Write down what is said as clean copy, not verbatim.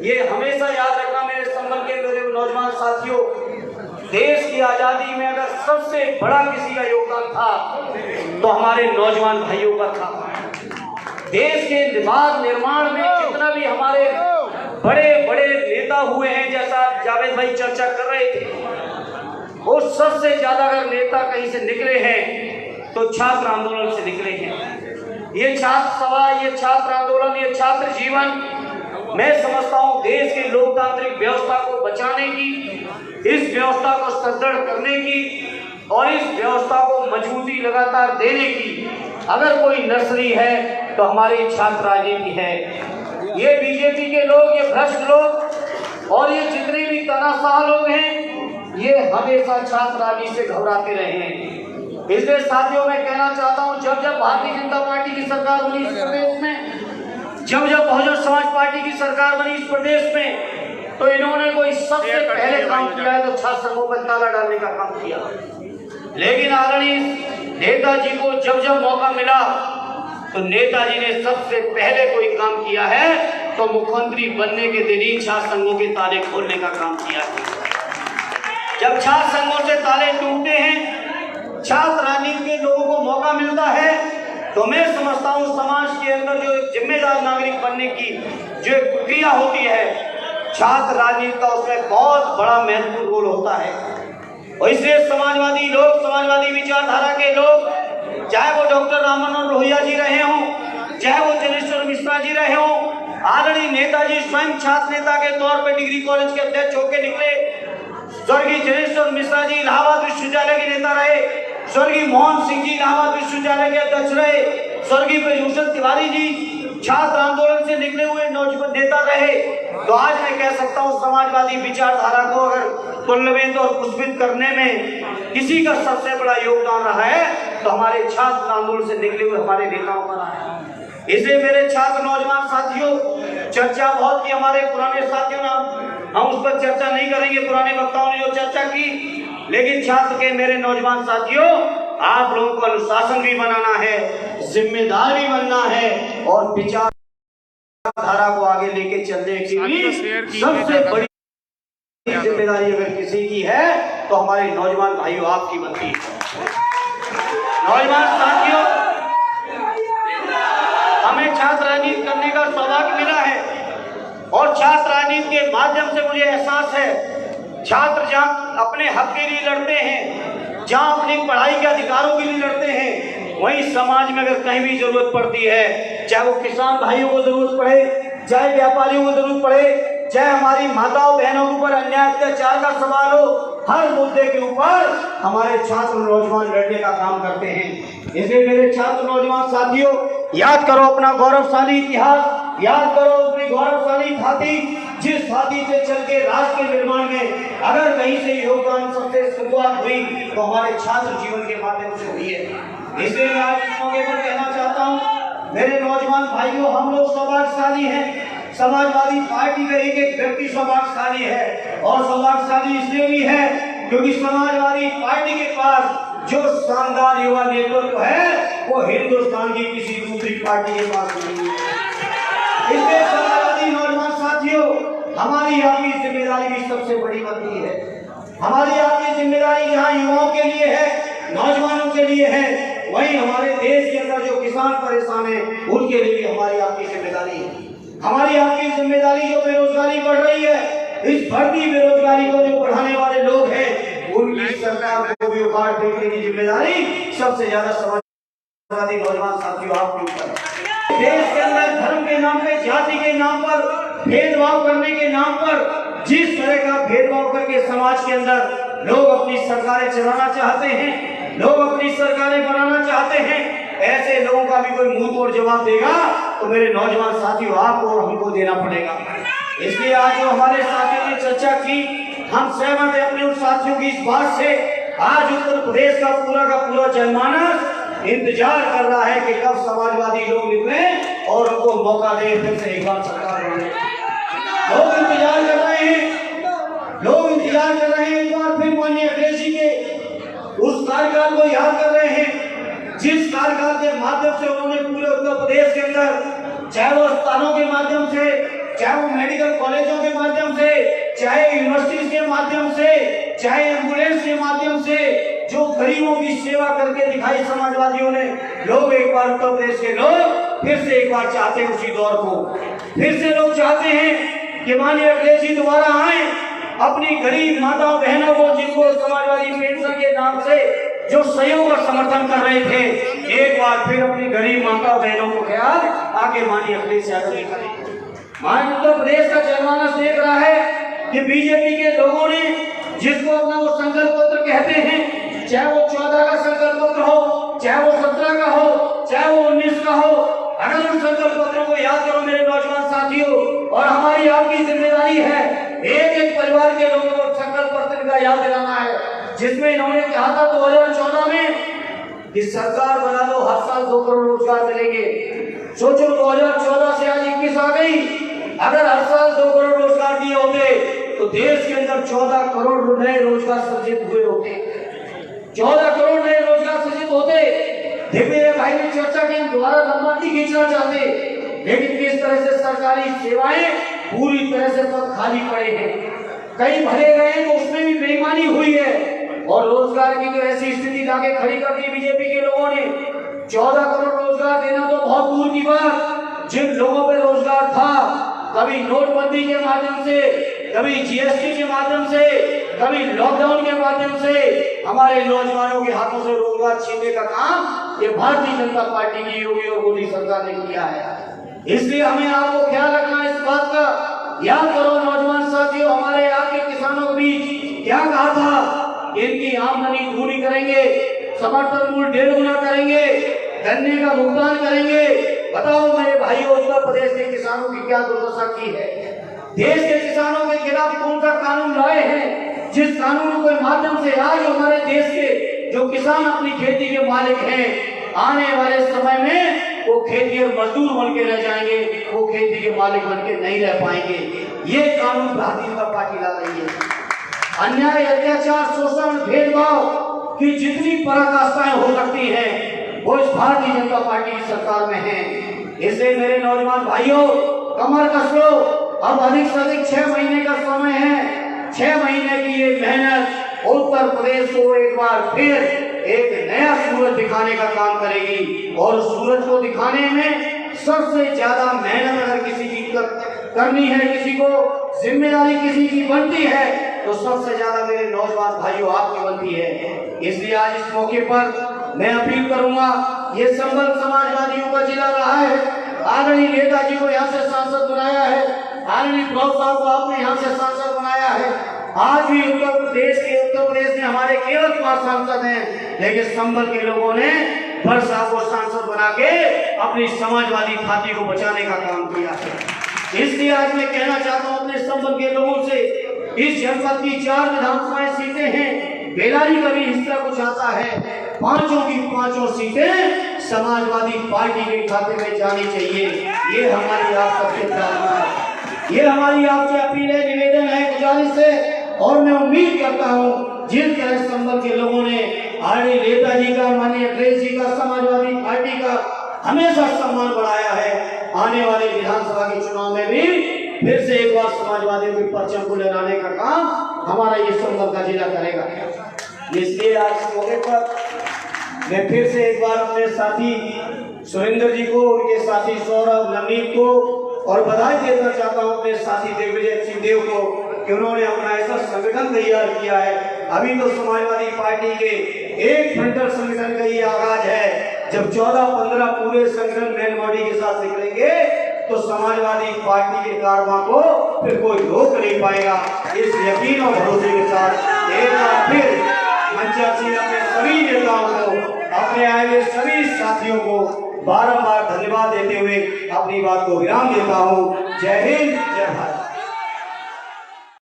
ये हमेशा याद रखना मेरे संबल के मेरे नौजवान साथियों, देश की आजादी में अगर सबसे बड़ा किसी का योगदान था तो हमारे नौजवान भाइयों का था। देश के निर्माण में जितना भी हमारे बड़े बड़े नेता हुए हैं, जैसा जावेद भाई चर्चा कर रहे थे, वो सबसे ज्यादा अगर नेता कहीं से निकले हैं तो छात्र आंदोलन से निकले हैं। ये छात्र सभा, ये छात्र आंदोलन, ये छात्र जीवन, मैं समझता हूँ देश की लोकतांत्रिक व्यवस्था को बचाने की, इस व्यवस्था को सुदृढ़ करने की और इस व्यवस्था को मजबूती लगातार देने की अगर कोई नर्सरी है तो हमारी छात्र राजनीति है। ये बीजेपी के लोग, ये भ्रष्ट लोग और ये जितने भी तानाशाह लोग हैं, ये हमेशा छात्र राजनीति से घबराते रहे हैं। इसलिए साथियों मैं कहना चाहता हूँ, जब जब भारतीय जनता पार्टी की सरकार बनी इस प्रदेश में, जब जब बहुजन समाज पार्टी की सरकार बनी इस प्रदेश में, तो इन्होंने कोई सबसे पहले काम किया है तो छात्र संघों पर ताला डालने का काम किया। लेकिन आदरणीय नेताजी को जब जब मौका मिला तो नेताजी ने सबसे पहले कोई काम किया है तो मुख्यमंत्री बनने के दिन ही छात्र संघों के ताले खोलने का काम किया है। जब छात्र संघों से ताले टूटते हैं, छात्र राजनीति के लोगों को मौका मिलता है, तो मैं समझता हूँ समाज के अंदर जो एक जिम्मेदार नागरिक बनने की जो एक प्रक्रिया होती है, छात्र राजनीति का उसमें बहुत बड़ा महत्वपूर्ण रोल होता है। और इसलिए समाजवादी लोग, समाजवादी विचारधारा के लोग, चाहे वो डॉक्टर राम मनोहर लोहिया जी रहे हों, चाहे वो जनेश्वर मिश्रा जी रहे हों, आदरणीय नेताजी स्वयं छात्र नेता के तौर पर डिग्री कॉलेज के अध्यक्ष होकर निकले, स्वर्गीय जनेश्वर मिश्रा जी इलाहाबाद विश्वविद्यालय के नेता रहे, स्वर्गीय मोहन सिंह जी इलाहाबाद विश्वविद्यालय के अध्यक्ष रहे, स्वर्गीय ब्रजभूषण तिवारी जी छात्र आंदोलन से निकले हुए नौजवान नेता रहे। तो आज मैं कह सकता हूँ समाजवादी विचारधारा को अगर पुनर्जीवित और पुष्पित करने में किसी का सबसे बड़ा योगदान रहा है तो हमारे छात्र आंदोलन से निकले हुए हमारे नेताओं का रहा है। इसलिए मेरे छात्र नौजवान साथियों, चर्चा बहुत की हमारे पुराने साथियों ने, हम उस पर चर्चा नहीं करेंगे, पुराने वक्ताओं ने जो चर्चा की, लेकिन छात्र के मेरे नौजवान साथियों, आप लोगों को अनुशासन भी बनाना है, जिम्मेदार भी बनना है और विचारधारा को आगे लेके चलने की भी सबसे बड़ी जिम्मेदारी अगर किसी की है तो हमारे नौजवान भाइयों आपकी बनती है। नौजवान साथियों, हमें छात्र राजनीति करने का सौभाग्य मिला है और छात्र राजनीति के माध्यम से मुझे एहसास है, छात्र जहाँ अपने हक के लिए लड़ते हैं, जहाँ अपनी पढ़ाई के अधिकारों के लिए लड़ते हैं, वहीं समाज में अगर कहीं भी जरूरत पड़ती है, चाहे वो किसान भाइयों को जरूरत पड़े, चाहे व्यापारियों को जरूरत पड़े, चाहे हमारी माताओं बहनों के ऊपर अन्याय अत्याचार का सवाल हो, हर मुद्दे के ऊपर हमारे छात्र नौजवान लड़ने का काम करते हैं। इसलिए मेरे छात्र नौजवान साथियों, याद करो अपना गौरवशाली इतिहास, याद करो अपनी गौरवशाली खाती, जिस खाती से चल के राष्ट्र के निर्माण में अगर कहीं से योगदान सबसे शुरुआत हुई तो हमारे छात्र जीवन के माध्यम से हुई है। इसलिए मैं आज इस मौके पर कहना चाहता हूँ, मेरे नौजवान भाइयों, हम लोग सौभाग्यशाली हैं। समाजवादी पार्टी का एक एक व्यक्ति सौभाग्यशाली है और सौभाग्यशाली इसलिए भी है क्योंकि समाजवादी पार्टी के पास जो शानदार युवा नेतृत्व है वो हिंदुस्तान की किसी दूसरी पार्टी के पास नहीं है। इसलिए समाजवादी नौजवान साथियों, हमारी आपकी जिम्मेदारी भी सबसे बड़ी बनती है। हमारी आपकी जिम्मेदारी जहाँ युवाओं के लिए है, नौजवानों के लिए है, वहीं हमारे देश के अंदर जो किसान परेशान है उनके लिए भी हमारी आपकी जिम्मेदारी है। हमारी आपकी जिम्मेदारी जो बेरोजगारी बढ़ रही है, इस बढ़ती बेरोजगारी को जो बढ़ाने वाले लोग हैं, उनकी सरकार को भी उखाड़ फेंकने की जिम्मेदारी सबसे ज्यादा समाजवादी नौजवान साथियों आपके ऊपर है। देश के अंदर धर्म के नाम पे, जाति के नाम पर, भेदभाव करने के नाम पर जिस तरह का भेदभाव करके समाज के अंदर लोग अपनी सरकारें चलाना चाहते हैं, लोग अपनी सरकारें बनाना चाहते हैं, ऐसे लोगों का भी कोई मुंह तोड़ जवाब देगा तो मेरे नौजवान साथियों आपको और हमको देना पड़ेगा। इसलिए आज जो हमारे साथियों ने चर्चा की, हम सहमत हैं अपने उन साथियों की इस बात से। आज उत्तर प्रदेश का पूरा जनमानस इंतजार कर रहा है कि कब समाजवादी लोग निकले और उनको मौका दे फिर से एक बार सरकार बनाने। लोग इंतजार कर रहे हैं, लोग इंतजार कर रहे हैं एक बार फिर माननीय अखिलेश जी के उस कार्यकाल को याद कर रहे हैं जिस कार्यकाल के माध्यम से उन्होंने पूरे उत्तर प्रदेश के अंदर चाहे वो स्थानों के माध्यम से, चाहे वो मेडिकल कॉलेजों के माध्यम से, चाहे यूनिवर्सिटीज के माध्यम से, चाहे एम्बुलेंस के माध्यम से, जो गरीबों की सेवा करके दिखाई समाजवादियों ने। लोग एक बार, उत्तर प्रदेश के लोग फिर से एक बार चाहते हैं उसी दौर को। फिर से लोग चाहते हैं कि माननीय अखिलेश जी दोबारा आए, अपनी गरीब माताओं बहनों को, जिनको समाजवादी पेंशन के नाम से जो सहयोग और समर्थन कर रहे थे, एक बार फिर अपनी गरीब माता बहनों को ख्याल आगे माननीय अखिलेश यादव करें। माननीय उत्तर प्रदेश का जनमानस देख रहा है कि बीजेपी के लोगों ने जिसको अपना वो संकल्प पत्र कहते हैं, चाहे वो 14 का संकल्प पत्र हो, चाहे वो 17 का हो, चाहे वो 19 का हो, अगर उन संकल्प पत्रों को याद करो मेरे नौजवान साथियों, और हमारी आपकी जिम्मेदारी है एक एक परिवार के लोगों को संकल्प पत्र का याद दिलाना है, जिसमें इन्होंने कहा था 2014 में कि सरकार बना दो, हर साल 2 करोड़ रोजगार मिलेंगे। सोचो 2014 से आज 21 आ गई, अगर हर साल 2 करोड़ रोजगार दिए होते तो देश के अंदर 14 करोड़ नए रोजगार सृजित हुए होते, 14 करोड़ नए रोजगार सृजित होते। मेरे भाई ने चर्चा की, दोबारा लंबा नहीं खींचना चाहते, लेकिन किस तरह से सरकारी सेवाएं पूरी तरह से पद खाली पड़े हैं, कई भरे गए तो उसमें भी बेईमानी हुई है, और रोजगार की तो ऐसी स्थिति लाके खड़ी कर दी बीजेपी के लोगों ने। 14 करोड़ रोजगार देना तो बहुत दूर की बात, जिन लोगों पे रोजगार था, कभी नोटबंदी के माध्यम से, कभी जीएसटी के माध्यम से, कभी लॉकडाउन के माध्यम से हमारे नौजवानों के हाथों से रोजगार छीनने का काम ये भारतीय जनता पार्टी की योगी और मोदी सरकार ने किया है। इसलिए हमें आपको ख्याल रखना है इस बात का। याद करो नौजवान साथियों, हमारे आपके किसानों के बीच क्या कहा था, इनकी आमदनी दूनी करेंगे, समर्थन मूल्य 1.5 गुना करेंगे, गन्ने का भुगतान करेंगे। बताओ मेरे भाइयों, उत्तर प्रदेश के किसानों की क्या दुर्दशा की है। देश के किसानों के खिलाफ कौन सा कानून लाए हैं, जिस कानून के माध्यम से आज हमारे देश के जो किसान अपनी खेती के मालिक हैं, आने वाले समय में वो खेती और मजदूर बन के रह जाएंगे, वो खेती के मालिक बन के नहीं रह पाएंगे। ये कानून भारतीय जनता पार्टी ला रही है। अन्याय, अत्याचार, शोषण, भेदभाव की जितनी पराकाष्ठाएं हो सकती हैं वो इस भारतीय जनता पार्टी की सरकार में है। इसलिए मेरे नौजवान भाइयों, कमर कस लो, अब अधिक से अधिक 6 महीने का समय है। 6 महीने की ये मेहनत उत्तर प्रदेश को एक बार फिर एक नया सूरज दिखाने का काम करेगी, और सूरज को दिखाने में सबसे ज्यादा मेहनत अगर किसी की करनी है, किसी को जिम्मेदारी किसी की बनती है, तो सबसे ज्यादा मेरे नौजवान भाइयों आपकी बनती है। इसलिए आज इस मौके पर मैं अपील करूंगा, ये संबल समाजवादियों का जिला रहा है, आदरणीय नेताजी को यहाँ से सांसद बनाया है, आदरणीय प्रभु साहब को आपने यहाँ से सांसद बनाया है। आज भी उत्तर प्रदेश में हमारे केवल 5 सांसद हैं, लेकिन संबल के लोगों ने भर साहब को सांसद बना के अपनी समाजवादी खाती को बचाने का काम किया है। इसलिए आज मैं कहना चाहता हूँ अपने संबल के लोगों से, इस जनपद की 4 विधानसभा सीटें हैं, बेलारी का भी हिस्सा कुछ आता है, 5 की 5 सीटें समाजवादी पार्टी के खाते में जानी चाहिए। ये हमारी आप सबसे प्रार्थना है, ये हमारी आपसे अपील है, निवेदन है, गुजारिश है। और मैं उम्मीद करता हूँ जिस तरह संबल के लोगों ने आदरणीय नेताजी का, माननीय अखिलेश जी का, समाजवादी पार्टी का हमेशा सम्मान बढ़ाया है, आने वाले विधानसभा के चुनाव में भी फिर से एक बार समाजवादियों के परचम को लहराने का काम हमारा ये संबल का जिला करेगा। इसलिए आज इस मौके पर मैं फिर से एक बार अपने साथी सुरेंद्र जी को, उनके साथी सौरभ, नवनीत को और बधाई देना चाहता हूँ अपने साथी दिग्विजय सिंह देव को कि उन्होंने अपना ऐसा संगठन तैयार किया है। अभी तो समाजवादी पार्टी के एक फ्रंटल संगठन का ये आगाज है, जब 14-15 पूरे संगठन मेन बॉडी के साथ निकलेंगे तो समाजवादी पार्टी के कारवां को फिर कोई रोक नहीं पाएगा। इस यकीन और भरोसे के साथ एक बार फिर मंचासी अपने सभी नेताओं को, अपने आए हुए सभी साथियों को बारंबार धन्यवाद देते हुए अपनी बात को विराम देता हूँ। जय हिंद, जय भारत।